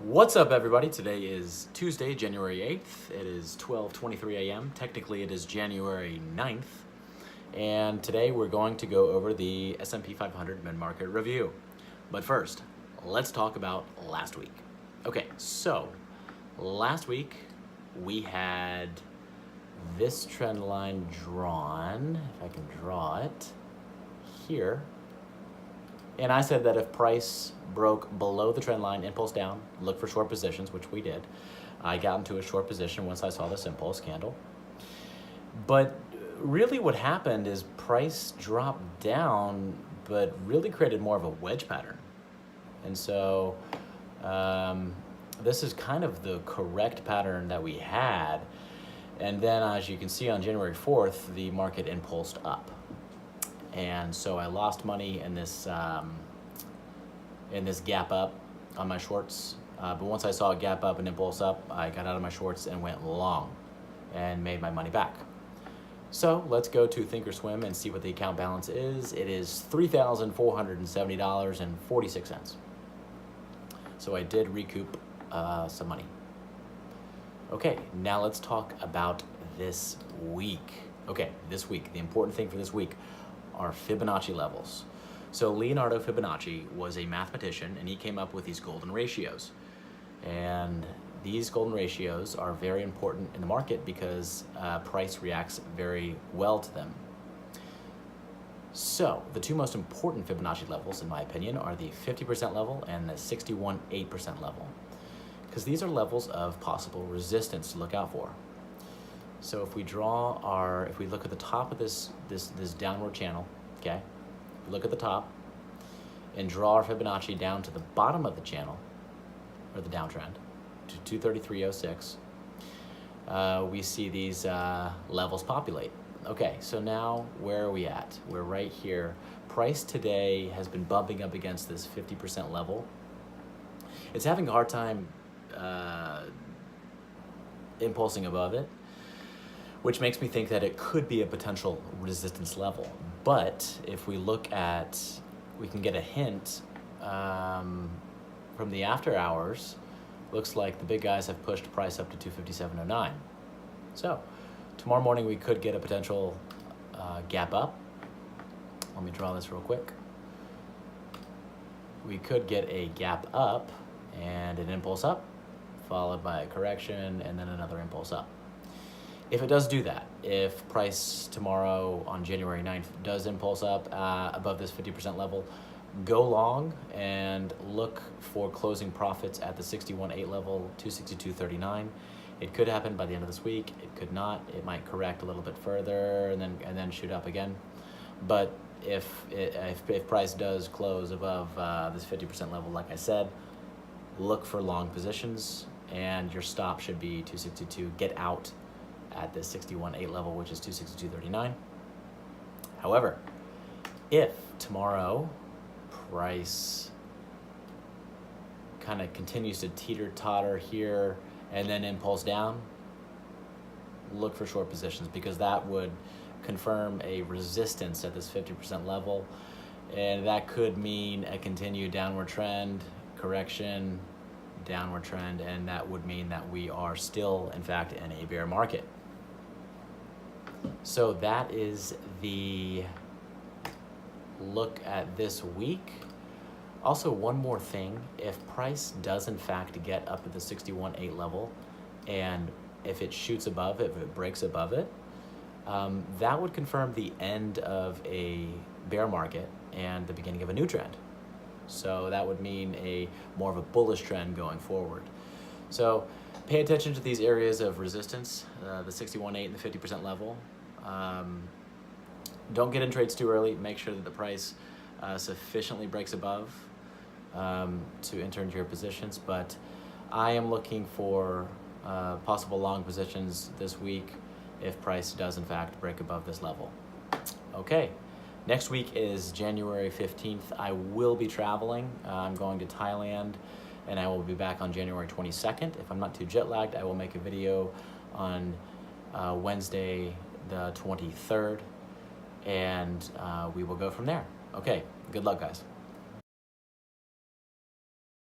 What's up, everybody? Today is Tuesday, January 8th. It is 12:23 a.m. Technically, it is January 9th. And today we're going to go over the S&P 500 mid-market review. But first, let's talk about last week. Okay, so last week we had this trend line drawn, if I can draw it, here. And I said that if price broke below the trend line, impulse down, look for short positions, which we did. I got into a short position once I saw this impulse candle. But really what happened is price dropped down, but really created more of a wedge pattern. And so this is kind of the correct pattern that we had. And then as you can see on January 4th, the market impulsed up. And so I lost money in this gap up on my shorts. But once I saw a gap up and impulse up, I got out of my shorts and went long and made my money back. So let's go to Thinkorswim and see what the account balance is. It is $3,470.46. So I did recoup some money. Okay, now let's talk about this week. Okay, this week, the important thing for this week are Fibonacci levels. So Leonardo Fibonacci was a mathematician, and he came up with these golden ratios. And these golden ratios are very important in the market because price reacts very well to them. So the two most important Fibonacci levels, in my opinion, are the 50% level and the 61.8% level, because these are levels of possible resistance to look out for. So if we look at the top of this downward channel, okay, look at the top and draw our Fibonacci down to the bottom of the channel, or the downtrend, to 233.06, we see these levels populate. Okay, so now where are we at? We're right here. Price today has been bumping up against this 50% level. It's having a hard time impulsing above it, which makes me think that it could be a potential resistance level. But if we look at, we can get a hint from the after hours. Looks like the big guys have pushed price up to 257.09. So tomorrow morning we could get a potential gap up. Let me draw this real quick. We could get a gap up and an impulse up, followed by a correction and then another impulse up. If it does do that, if price tomorrow on January 9th does impulse up above this 50% level, go long and look for closing profits at the 61.8 level, 262.39. It could happen by the end of this week. It could not. It might correct a little bit further and then shoot up again. But if price does close above this 50% level, like I said, look for long positions, and your stop should be 262. Get out at the 61.8 level, which is 262.39. However, if tomorrow price kind of continues to teeter-totter here and then impulse down, look for short positions, because that would confirm a resistance at this 50% level, and that could mean a continued downward trend, correction, downward trend, and that would mean that we are still, in fact, in a bear market. So that is the look at this week. Also, one more thing, if price does in fact get up to the 61.8 level, and if it shoots above it, if it breaks above it, that would confirm the end of a bear market and the beginning of a new trend. So that would mean more of a bullish trend going forward. So pay attention to these areas of resistance, the 61.8 and the 50% level. Don't get in trades too early. Make sure that the price sufficiently breaks above to enter into your positions. But I am looking for possible long positions this week if price does in fact break above this level. Okay. Next week is January 15th. I will be traveling. I'm going to Thailand, and I will be back on January 22nd. If I'm not too jet lagged, I will make a video on Wednesday the 23rd, and we will go from there. Okay, good luck, guys.